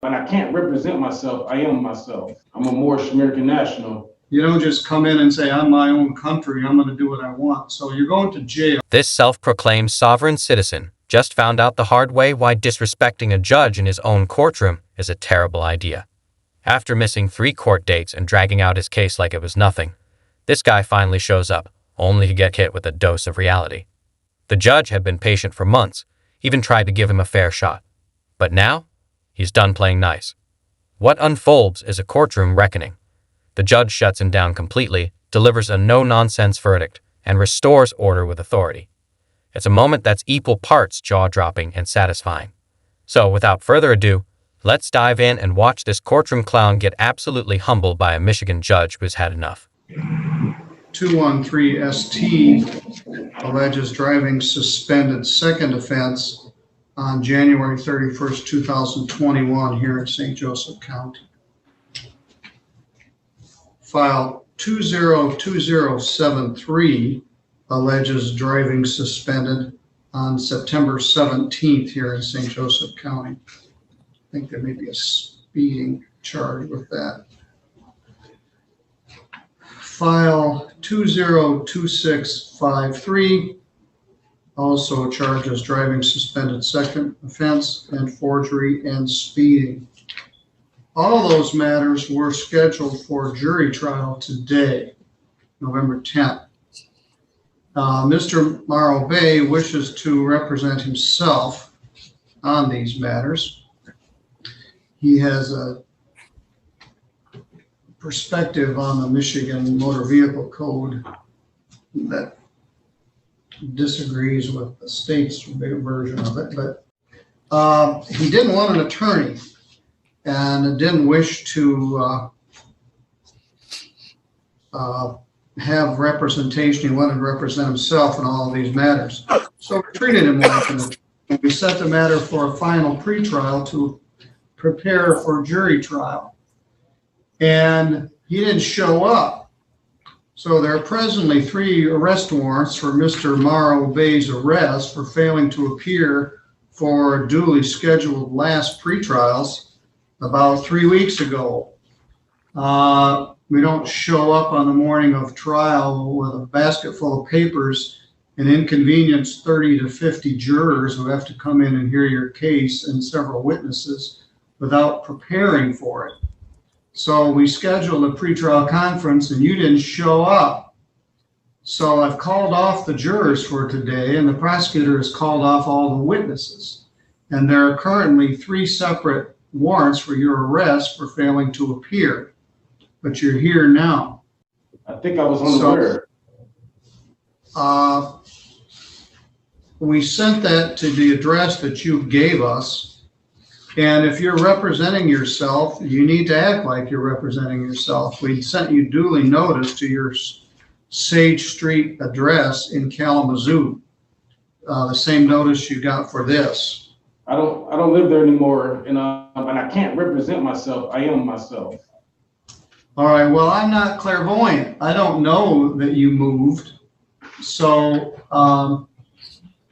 And I can't represent myself. I am myself. I'm a Moorish American national. You don't just come in and say, I'm my own country, I'm going to do what I want. So you're going to jail. This self-proclaimed sovereign citizen just found out the hard way why disrespecting a judge in his own courtroom is a terrible idea. After missing 3 court dates and dragging out his case like it was nothing, this guy finally shows up, only to get hit with a dose of reality. The judge had been patient for months, even tried to give him a fair shot. But now, he's done playing nice. What unfolds is a courtroom reckoning. The judge shuts him down completely, delivers a no-nonsense verdict, and restores order with authority. It's a moment that's equal parts jaw-dropping and satisfying. So, without further ado, let's dive in and watch this courtroom clown get absolutely humbled by a Michigan judge who's had enough. 213ST alleges driving suspended second offense on January 31st, 2021 here in St. Joseph County. File 202073 alleges driving suspended on September 17th here in St. Joseph County. I think there may be a speeding charge with that. File 202653 also charges driving suspended second offense and forgery and speeding. All those matters were scheduled for jury trial today, November 10th. Mr. Morrow Bay wishes to represent himself on these matters. He has a perspective on the Michigan Motor Vehicle Code that disagrees with the state's version of it, but he didn't want an attorney and didn't wish to have representation. He wanted to represent himself in all of these matters. So we treated him like an attorney. We set the matter for a final pretrial to prepare for jury trial. And he didn't show up. So there are presently 3 arrest warrants for Mr. Morrow Bay's arrest for failing to appear for duly scheduled last pretrials about 3 weeks ago. We don't show up on the morning of trial with a basket full of papers and inconvenience 30 to 50 jurors who have to come in and hear your case and several witnesses without preparing for it. So we scheduled a pretrial conference and you didn't show up. So I've called off the jurors for today and the prosecutor has called off all the witnesses. And there are currently 3 separate warrants for your arrest for failing to appear. But you're here now. I think I was unaware. We sent that to the address that you gave us. And if you're representing yourself, you need to act like you're representing yourself. We sent you duly notice to your Sage Street address in Kalamazoo. The same notice you got for this. I don't live there anymore, and I can't represent myself. I am myself. All right, well, I'm not clairvoyant. I don't know that you moved. So,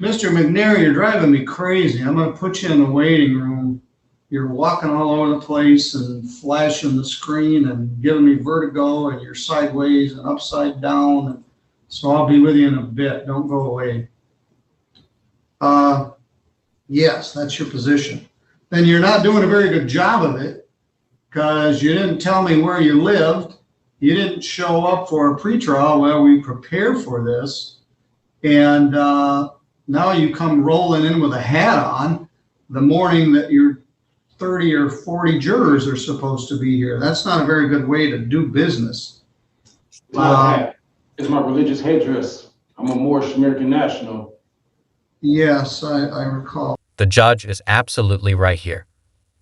Mr. McNair, you're driving me crazy. I'm going to put you in the waiting room. You're walking all over the place and flashing the screen and giving me vertigo, and you're sideways and upside down. So I'll be with you in a bit. Don't go away. Yes, that's your position. Then you're not doing a very good job of it because you didn't tell me where you lived. You didn't show up for a pretrial while we prepare for this. And now you come rolling in with a hat on the morning that your 30 or 40 jurors are supposed to be here. That's not a very good way to do business. It's my religious headdress. I'm a Moorish American national. Yes, I recall. The judge is absolutely right here.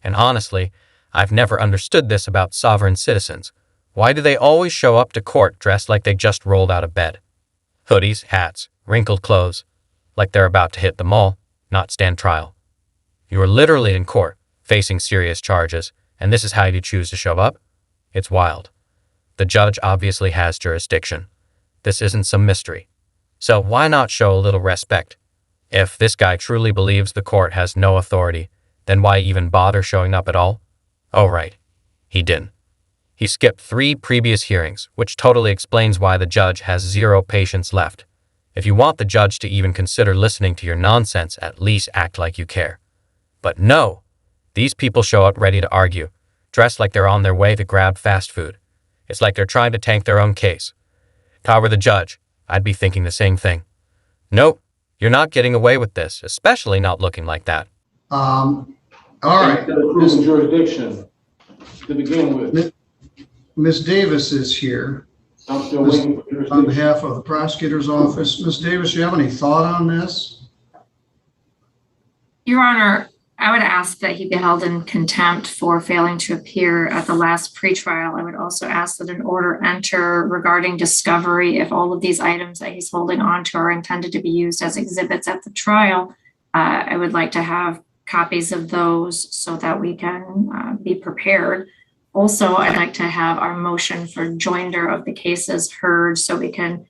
And honestly, I've never understood this about sovereign citizens. Why do they always show up to court dressed like they just rolled out of bed? Hoodies, hats, wrinkled clothes, like they're about to hit the mall, not stand trial. You are literally in court, facing serious charges, and this is how you choose to show up? It's wild. The judge obviously has jurisdiction. This isn't some mystery. So why not show a little respect? If this guy truly believes the court has no authority, then why even bother showing up at all? Oh, right. He didn't. He skipped 3 previous hearings, which totally explains why the judge has 0 patience left. If you want the judge to even consider listening to your nonsense, at least act like you care. But no! These people show up ready to argue, dressed like they're on their way to grab fast food. It's like they're trying to tank their own case. If I were the judge, I'd be thinking the same thing. Nope, you're not getting away with this, especially not looking like that. All right. Instead of proving jurisdiction to begin with. Ms. Davis is here I'm still waiting for on jurisdiction. behalf of the prosecutor's office. Ms. Davis, do you have any thought on this? Your Honor, I would ask that he be held in contempt for failing to appear at the last pretrial. I would also ask that an order enter regarding discovery if all of these items that he's holding on to are intended to be used as exhibits at the trial. I would like to have copies of those so that we can be prepared. Also, I'd like to have our motion for joinder of the cases heard so we can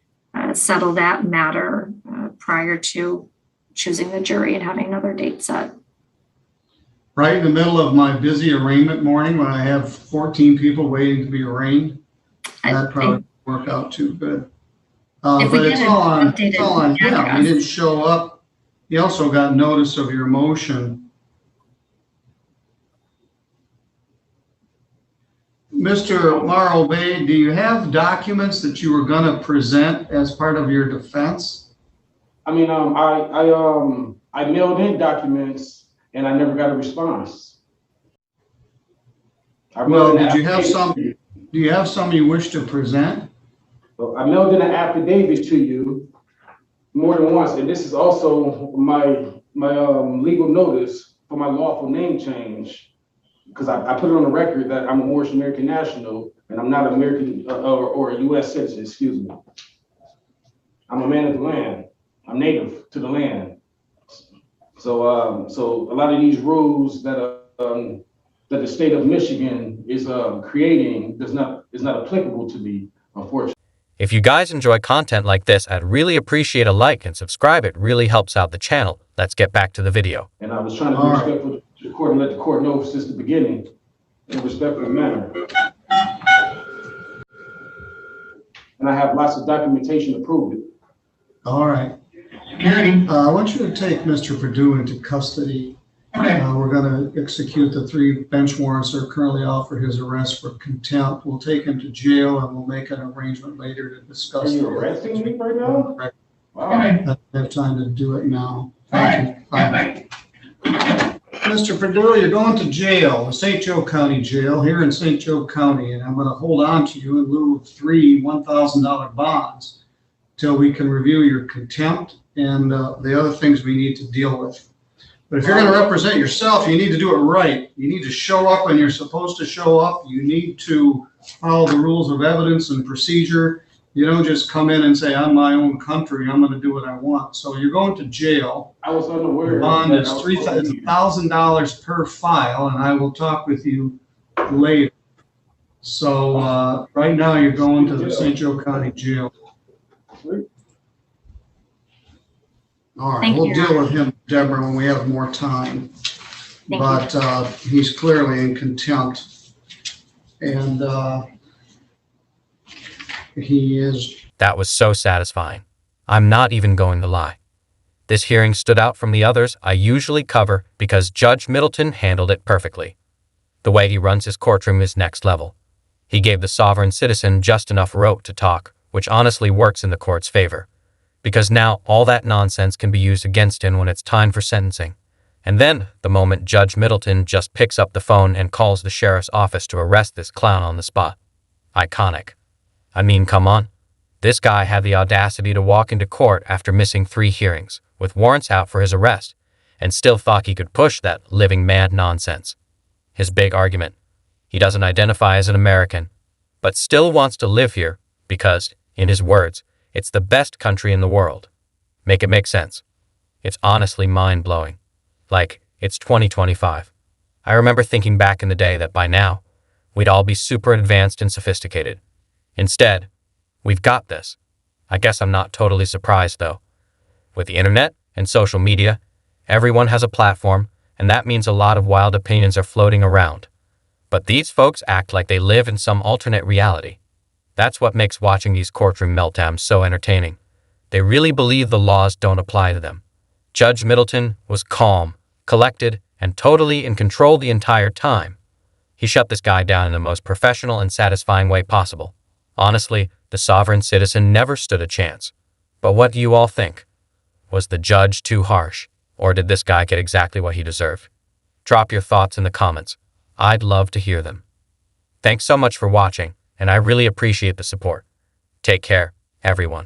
settle that matter prior to choosing the jury and having another date set. Right in the middle of my busy arraignment morning when I have 14 people waiting to be arraigned, that probably won't work out too good. If we But it's get all an on updated him. address. He didn't show up. He also got notice of your motion. Mr. Morrow Bay, do you have documents that you were going to present as part of your defense? I mean, I mailed in documents and I never got a response. Well, did you have some? Do you have some you wish to present? Well, I mailed in an affidavit to you more than once, and this is also my legal notice for my lawful name change. Because I put it on the record that I'm a Moorish American national and I'm not American or a U.S. citizen, excuse me. I'm a man of the land. I'm native to the land. So so a lot of these rules that that the state of Michigan is creating is not applicable to me, unfortunately. If you guys enjoy content like this, I'd really appreciate a like and subscribe. It really helps out the channel. Let's get back to the video. And I was trying to be respectful to the court and let the court know since the beginning in a respectful manner. And I have lots of documentation to prove it. All right. I want you to take Mr. Perdue into custody. We're going to execute the 3 bench warrants that are currently out for his arrest for contempt. We'll take him to jail and we'll make an arrangement later to discuss. Are you arresting me right now? Wow. I don't have time to do it now. Thank you. Bye. Mr. Perdue, you're going to jail, St. Joe County Jail here in St. Joe County, and I'm going to hold on to you in lieu of 3 $1,000 bonds till we can review your contempt and the other things we need to deal with. But if you're going to represent yourself, you need to do it right. You need to show up when you're supposed to show up. You need to follow the rules of evidence and procedure. You don't just come in and say, I'm my own country, I'm going to do what I want. So you're going to jail. I was unaware. The bond is $1,000 per file, and I will talk with you later. So right now you're going to the St. Joe County Jail. All right, Thank we'll you. deal with him, Deborah, when we have more time. Thank But he's clearly in contempt. And he is. That was so satisfying. I'm not even going to lie. This hearing stood out from the others I usually cover because Judge Middleton handled it perfectly. The way he runs his courtroom is next level. He gave the sovereign citizen just enough rope to talk, which honestly works in the court's favor. Because now all that nonsense can be used against him when it's time for sentencing. And then, the moment Judge Middleton just picks up the phone and calls the sheriff's office to arrest this clown on the spot. Iconic. I mean, come on. This guy had the audacity to walk into court after missing 3 hearings, with warrants out for his arrest, and still thought he could push that living mad nonsense. His big argument. He doesn't identify as an American, but still wants to live here because, in his words, it's the best country in the world. Make it make sense. It's honestly mind-blowing. Like, it's 2025. I remember thinking back in the day that by now, we'd all be super advanced and sophisticated. Instead, we've got this. I guess I'm not totally surprised, though. With the internet and social media, everyone has a platform, and that means a lot of wild opinions are floating around. But these folks act like they live in some alternate reality. That's what makes watching these courtroom meltdowns so entertaining. They really believe the laws don't apply to them. Judge Middleton was calm, collected, and totally in control the entire time. He shut this guy down in the most professional and satisfying way possible. Honestly, the sovereign citizen never stood a chance. But what do you all think? Was the judge too harsh, or did this guy get exactly what he deserved? Drop your thoughts in the comments. I'd love to hear them. Thanks so much for watching, and I really appreciate the support. Take care, everyone.